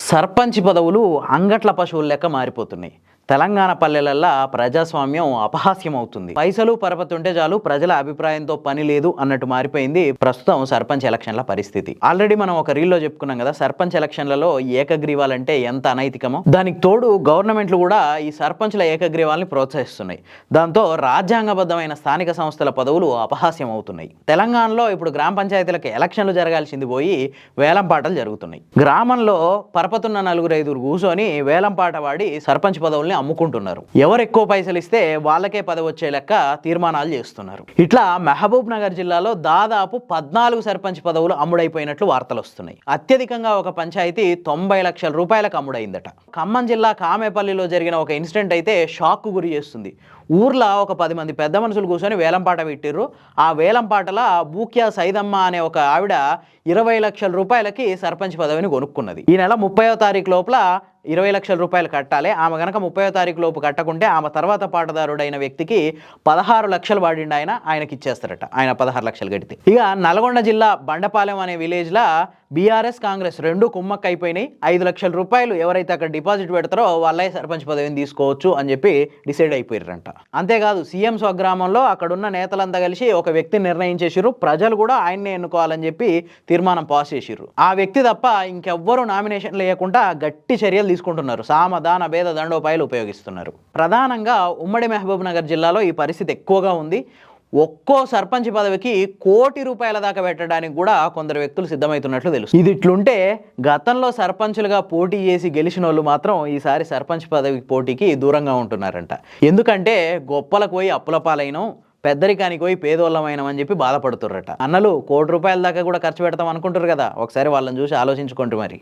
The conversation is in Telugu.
సర్పంచ్ పదవులు అంగట్ల పశువుల లెక్క మారిపోతున్నాయి. తెలంగాణ పల్లెలల్లో ప్రజాస్వామ్యం అపహాస్యం అవుతుంది. పైసలు పరపతుంటే చాలు, ప్రజల అభిప్రాయంతో పని లేదు అన్నట్టు మారిపోయింది ప్రస్తుతం సర్పంచ్ ఎలక్షన్ల పరిస్థితి. ఆల్రెడీ మనం ఒక రీల్లో చెప్పుకున్నాం కదా, సర్పంచ్ ఎలక్షన్లలో ఏకగ్రీవాలంటే ఎంత అనైతికమో. దానికి తోడు గవర్నమెంట్లు కూడా ఈ సర్పంచ్ల ఏకగ్రీవాల్ని ప్రోత్సహిస్తున్నాయి. దాంతో రాజ్యాంగబద్ధమైన స్థానిక సంస్థల పదవులు అపహాస్యం అవుతున్నాయి. తెలంగాణలో ఇప్పుడు గ్రామ పంచాయతీలకు ఎలక్షన్లు జరగాల్సింది పోయి వేలం పాటలు జరుగుతున్నాయి. గ్రామంలో పరపతున్న 4-5 కూర్చొని వేలం పాట వాడి సర్పంచ్ పదవుల్ని అమ్ముకుంటున్నారు. ఎవరు ఎక్కువ పైసలు ఇస్తే వాళ్ళకే పదవి వచ్చే లెక్క తీర్మానాలు చేస్తున్నారు. ఇట్లా మహబూబ్ నగర్ జిల్లాలో దాదాపు 14 సర్పంచ్ పదవులు అమ్ముడైపోయినట్లు వార్తలు వస్తున్నాయి. అత్యధికంగా ఒక పంచాయతీ 90 లక్షల రూపాయలకు అమ్ముడైందట. ఖమ్మం జిల్లా కామేపల్లిలో జరిగిన ఒక ఇన్సిడెంట్ అయితే షాక్ కు గురి చేస్తుంది. ఊర్లో ఒక 10 మంది పెద్ద మనుషులు కూర్చొని వేలంపాట పెట్టిర్రు. ఆ వేలంపాటల బూక్యా సైదమ్మ అనే ఒక ఆవిడ 20 లక్షల రూపాయలకి సర్పంచ్ పదవిని కొనుక్కున్నది. ఈ నెల 30వ తారీఖు లోపల 20 లక్షల రూపాయలు కట్టాలి. ఆమె గనక 30వ తారీఖు లోపు కట్టకుంటే ఆమె తర్వాత పాటదారుడైన వ్యక్తికి 16 లక్షలు వాడిండి ఆయనకి ఇచ్చేస్తారట. ఆయన 16 లక్షలు కడితే. ఇక నల్గొండ జిల్లా బండపాలెం అనే విలేజ్లో బీఆర్ఎస్ కాంగ్రెస్ రెండు కుమ్మక్క అయిపోయినాయి. 5 లక్షల రూపాయలు ఎవరైతే అక్కడ డిపాజిట్ పెడతారో వాళ్ళే సర్పంచ్ పదవిని తీసుకోవచ్చు అని చెప్పి డిసైడ్ అయిపోయారంట. అంతేకాదు సీఎం స్వగ్రామంలో అక్కడున్న నేతలంతా కలిసి ఒక వ్యక్తిని నిర్ణయించేసిర్రు. ప్రజలు కూడా ఆయన్నే ఎన్నుకోవాలని చెప్పి తీర్మానం పాస్ చేసిర్రు. ఆ వ్యక్తి తప్ప ఇంకెవ్వరూ నామినేషన్ లేకుండా గట్టి చర్యలు తీసుకుంటున్నారు. సామ దాన భేద దండోపాయాలు ఉపయోగిస్తున్నారు. ప్రధానంగా ఉమ్మడి మహబూబ్ నగర్ జిల్లాలో ఈ పరిస్థితి ఎక్కువగా ఉంది. ఒక్కో సర్పంచ్ పదవికి ₹1,00,00,000 దాకా పెట్టడానికి కూడా కొందరు వ్యక్తులు సిద్ధమవుతున్నట్లు తెలుసు. ఇది ఇట్లుంటే గతంలో సర్పంచులుగా పోటీ చేసి గెలిచిన వాళ్ళు మాత్రం ఈసారి సర్పంచ్ పదవి పోటీకి దూరంగా ఉంటున్నారంట. ఎందుకంటే గొప్పలకు పోయి అప్పుల పాలైనం, పెద్దరికానికి పోయి పేదోళ్ళమైనం అని చెప్పి బాధపడుతుర్రట. అన్నలు ₹1,00,00,000 దాకా కూడా ఖర్చు పెడతాం అనుకుంటారు కదా, ఒకసారి వాళ్ళని చూసి ఆలోచించుకోండి మరి.